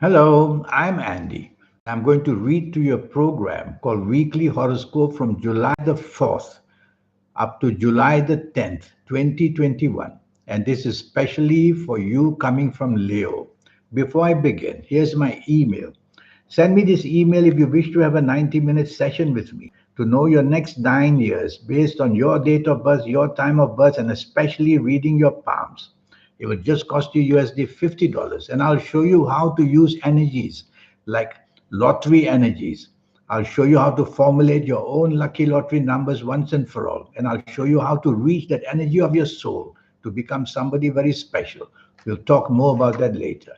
Hello, I'm Andy. I'm going to read to you a program called Weekly Horoscope from July the 4th up to July the 10th, 2021. And this is specially for you coming from Leo. Before I begin, here's my email. Send me this email if you wish to have a 90-minute session with me to know your next 9 years based on your date of birth, your time of birth, and especially reading your palms. It will just cost you USD $50, and I'll show you how to use energies like lottery energies. I'll show you how to formulate your own lucky lottery numbers once and for all, and I'll show you how to reach that energy of your soul to become somebody very special. We'll talk more about that later.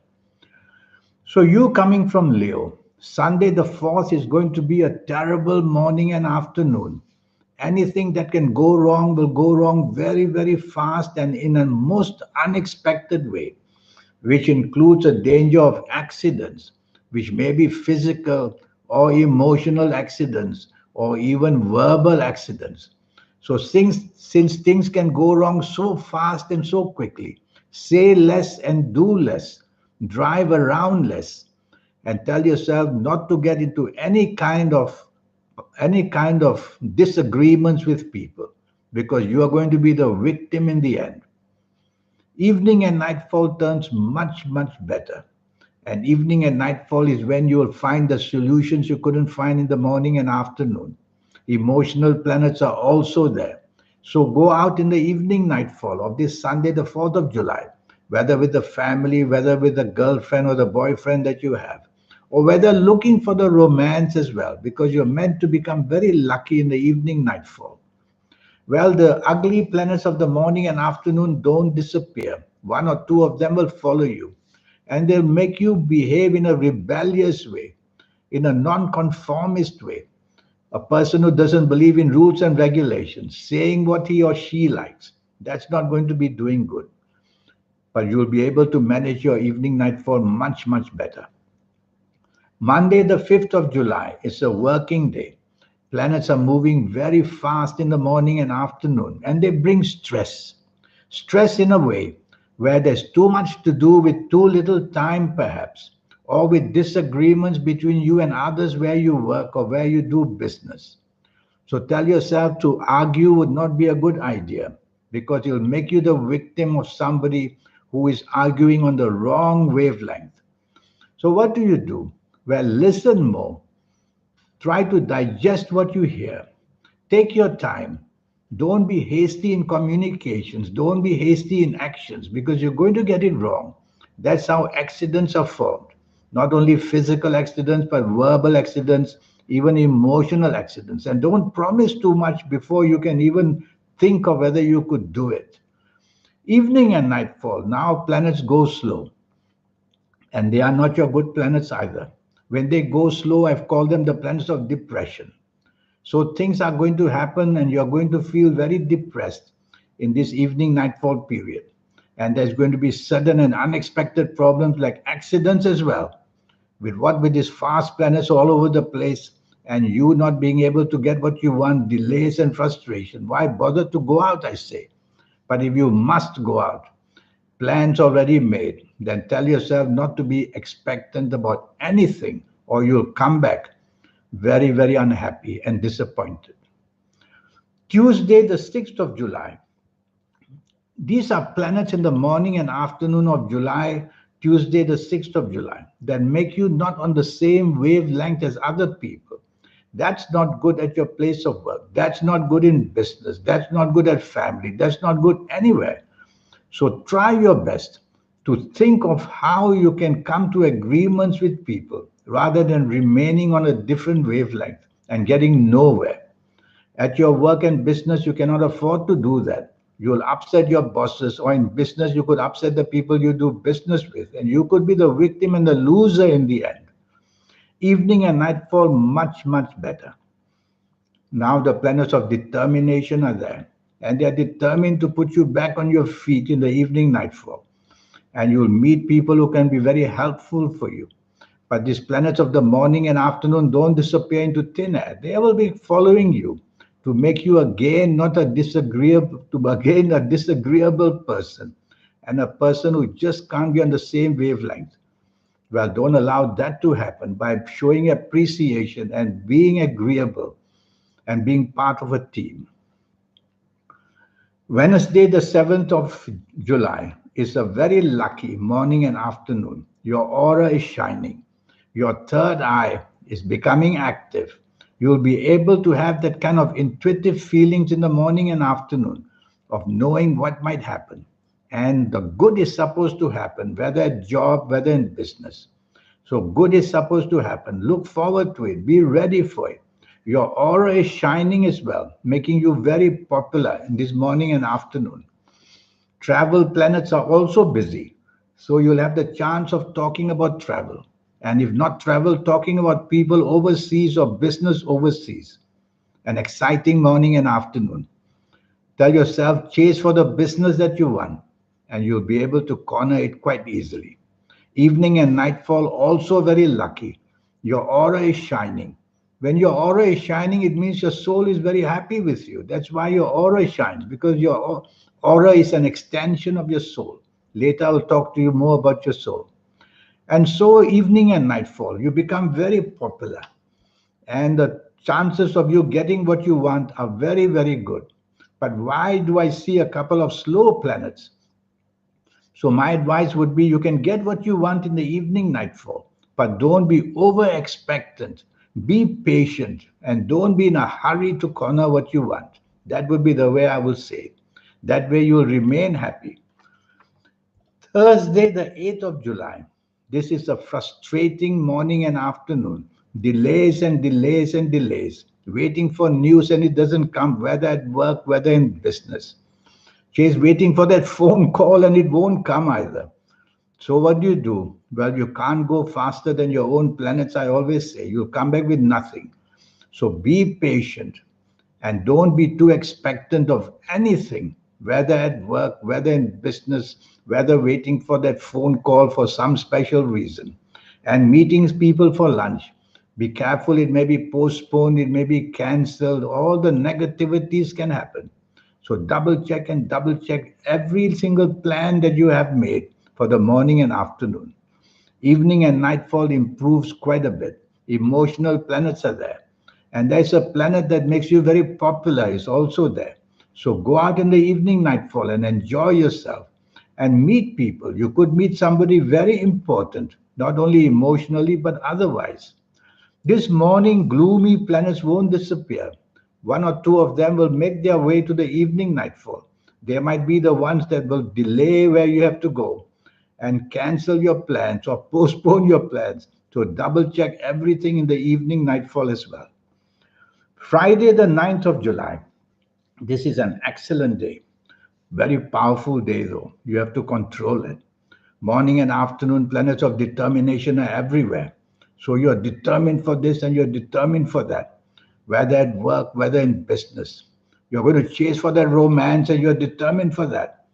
So, you coming from Leo, Sunday the 4th is going to be a terrible morning and afternoon. Anything that can go wrong will go wrong very, very fast and in a most unexpected way, which includes a danger of accidents, which may be physical or emotional accidents or even verbal accidents. So, since things can go wrong so fast and so quickly, say less and do less, drive around less, and tell yourself not to get into any kind of disagreements with people because you are going to be the victim in the end. Evening and nightfall turns much, much better. And evening and nightfall is when you will find the solutions you couldn't find in the morning and afternoon. Emotional planets are also there. So go out in the evening nightfall of this Sunday, the 4th of July, whether with the family, whether with the girlfriend or the boyfriend that you have, or whether looking for the romance as well, because you're meant to become very lucky in the evening nightfall. Well, the ugly planets of the morning and afternoon don't disappear. One or two of them will follow you, and they'll make you behave in a rebellious way, in a non-conformist way. A person who doesn't believe in rules and regulations, saying what he or she likes, that's not going to be doing good. But you'll be able to manage your evening nightfall much, much better. Monday, the 5th of July, is a working day. Planets are moving very fast in the morning and afternoon, and they bring stress. Stress in a way where there's too much to do with too little time, perhaps, or with disagreements between you and others where you work or where you do business. So tell yourself to argue would not be a good idea because it'll make you the victim of somebody who is arguing on the wrong wavelength. So, what do you do? Well, listen more. Try to digest what you hear. Take your time. Don't be hasty in communications. Don't be hasty in actions because you're going to get it wrong. That's how accidents are formed. Not only physical accidents, but verbal accidents, even emotional accidents. And don't promise too much before you can even think of whether you could do it. Evening and nightfall. Now planets go slow, and they are not your good planets either. When they go slow, I've called them the planets of depression. So things are going to happen, and you're going to feel very depressed in this evening nightfall period. And there's going to be sudden and unexpected problems like accidents as well. With these fast planets all over the place, and you not being able to get what you want, delays and frustration. Why bother to go out, I say? But if you must go out, plans already made, then tell yourself not to be expectant about anything, or you'll come back very, very unhappy and disappointed. Tuesday, the 6th of July. These are planets in the morning and afternoon of July, Tuesday, the 6th of July, that make you not on the same wavelength as other people. That's not good at your place of work. That's not good in business. That's not good at family. That's not good anywhere. So try your best to think of how you can come to agreements with people rather than remaining on a different wavelength and getting nowhere. At your work and business, you cannot afford to do that. You'll upset your bosses, or in business, you could upset the people you do business with, and you could be the victim and the loser in the end. Evening and nightfall, much, much better. Now the planets of determination are there, and they are determined to put you back on your feet in the evening nightfall. And you'll meet people who can be very helpful for you. But these planets of the morning and afternoon don't disappear into thin air. They will be following you to make you again not a disagreeable to again a disagreeable person and a person who just can't be on the same wavelength. Well, don't allow that to happen by showing appreciation and being agreeable and being part of a team. Wednesday, the 7th of July, is a very lucky morning and afternoon. Your aura is shining. Your third eye is becoming active. You'll be able to have that kind of intuitive feelings in the morning and afternoon of knowing what might happen. And the good is supposed to happen, whether at job, whether in business. So good is supposed to happen. Look forward to it. Be ready for it. Your aura is shining as well, making you very popular in this morning and afternoon. Travel planets are also busy. So you'll have the chance of talking about travel. And if not travel, talking about people overseas or business overseas. An exciting morning and afternoon. Tell yourself, chase for the business that you want, and you'll be able to corner it quite easily. Evening and nightfall also very lucky. Your aura is shining. When your aura is shining, it means your soul is very happy with you. That's why your aura shines, because your aura is an extension of your soul. Later, I will talk to you more about your soul. And so, evening and nightfall, you become very popular, and the chances of you getting what you want are very, very good. But why do I see a couple of slow planets? So my advice would be you can get what you want in the evening nightfall, but don't be over expectant. Be patient and don't be in a hurry to corner what you want. That would be the way I will say. That way you will remain happy. Thursday, the 8th of July. This is a frustrating morning and afternoon. Delays and delays and delays. Waiting for news and it doesn't come, whether at work, whether in business. She's waiting for that phone call and it won't come either. So what do you do? Well, you can't go faster than your own planets, I always say. You'll come back with nothing. So be patient and don't be too expectant of anything, whether at work, whether in business, whether waiting for that phone call for some special reason. And meetings people for lunch. Be careful, it may be postponed, it may be cancelled, all the negativities can happen. So double check and double check every single plan that you have made for the morning and afternoon. Evening and nightfall improves quite a bit. Emotional planets are there. And there's a planet that makes you very popular is also there. So go out in the evening nightfall and enjoy yourself and meet people. You could meet somebody very important, not only emotionally but otherwise. This morning, gloomy planets won't disappear. One or two of them will make their way to the evening nightfall. They might be the ones that will delay where you have to go and cancel your plans or postpone your plans. So double check everything in the evening nightfall as well. Friday, the 9th of July. This is an excellent day. Very powerful day, though. You have to control it. Morning and afternoon planets of determination are everywhere. So you're determined for this and you're determined for that, whether at work, whether in business. You're going to chase for that romance and you're determined for that.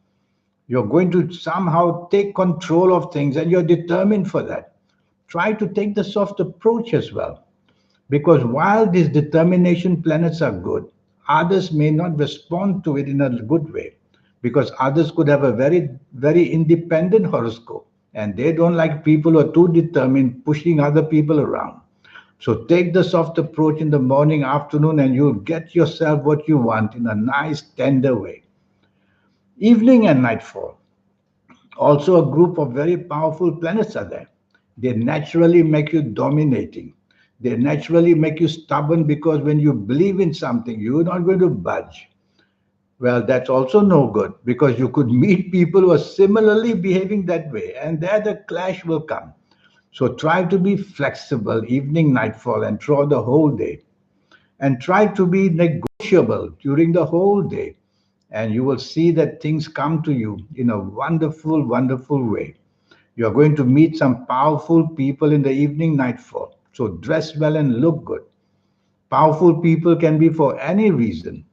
You're going to somehow take control of things and you're determined for that. Try to take the soft approach as well. Because while these determination planets are good, others may not respond to it in a good way. Because others could have a very, very independent horoscope. And they don't like people who are too determined, pushing other people around. So take the soft approach in the morning, afternoon, and you'll get yourself what you want in a nice, tender way. Evening and nightfall. Also, a group of very powerful planets are there. They naturally make you dominating. They naturally make you stubborn because when you believe in something, you're not going to budge. Well, that's also no good because you could meet people who are similarly behaving that way, and there the clash will come. So try to be flexible evening, nightfall, and throughout the whole day. And try to be negotiable during the whole day. And you will see that things come to you in a wonderful, wonderful way. You're going to meet some powerful people in the evening, nightfall. So dress well and look good. Powerful people can be for any reason.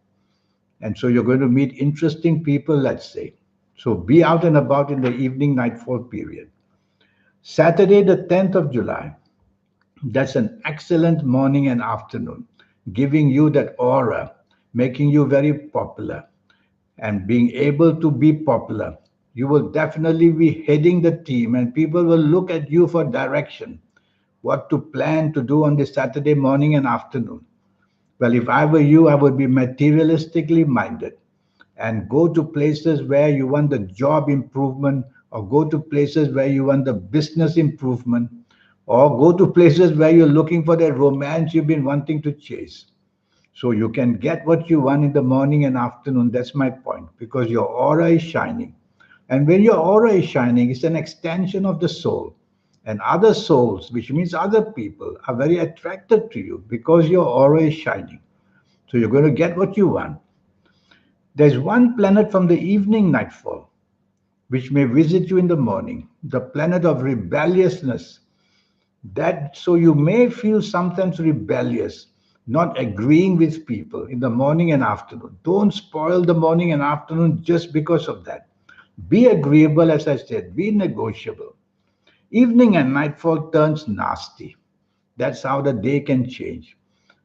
And so you're going to meet interesting people, let's say. So be out and about in the evening, nightfall period. Saturday, the 10th of July. That's an excellent morning and afternoon, giving you that aura, making you very popular. And being able to be popular You will definitely be heading the team, and people will look at you for direction, what to plan to do on this Saturday morning and afternoon. Well, if I were you, I would be materialistically minded and go to places where you want the job improvement, or go to places where you want the business improvement, or go to places where you're looking for that romance you've been wanting to chase. So you can get what you want in the morning and afternoon. That's my point, because your aura is shining. And when your aura is shining, it's an extension of the soul. And other souls, which means other people, are very attracted to you because your aura is shining. So you're going to get what you want. There's one planet from the evening nightfall which may visit you in the morning, the planet of rebelliousness. That so you may feel sometimes rebellious, not agreeing with people in the morning and afternoon. Don't spoil the morning and afternoon just because of that. Be agreeable, as I said, be negotiable. Evening and nightfall turns nasty. That's how the day can change.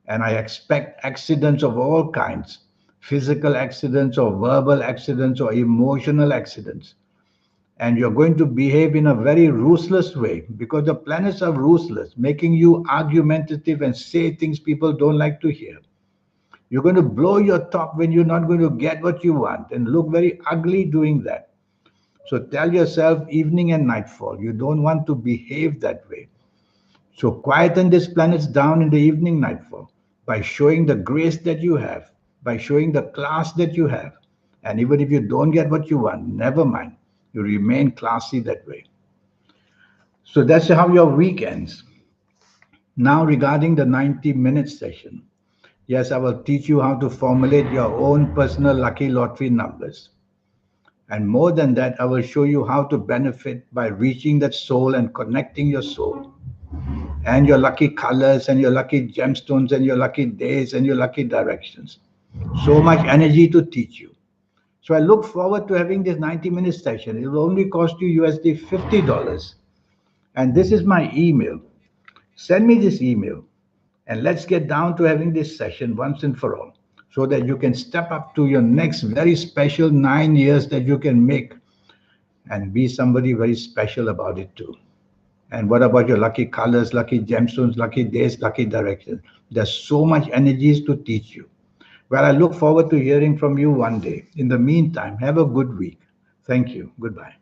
And I expect accidents of all kinds, physical accidents, or verbal accidents, or emotional accidents. And you're going to behave in a very ruthless way because the planets are ruthless, making you argumentative and say things people don't like to hear. You're going to blow your top when you're not going to get what you want and look very ugly doing that. So tell yourself evening and nightfall, you don't want to behave that way. So quieten these planets down in the evening nightfall by showing the grace that you have, by showing the class that you have. And even if you don't get what you want, never mind. You remain classy that way. So that's how your week ends. Now, regarding the 90-minute session, yes, I will teach you how to formulate your own personal lucky lottery numbers. And more than that, I will show you how to benefit by reaching that soul and connecting your soul, and your lucky colors and your lucky gemstones and your lucky days and your lucky directions. So much energy to teach you. So I look forward to having this 90-minute session. It will only cost you USD $50. And this is my email. Send me this email and let's get down to having this session once and for all, so that you can step up to your next very special 9 years that you can make and be somebody very special about it too. And what about your lucky colors, lucky gemstones, lucky days, lucky directions? There's so much energies to teach you. Well, I look forward to hearing from you one day. In the meantime, have a good week. Thank you. Goodbye.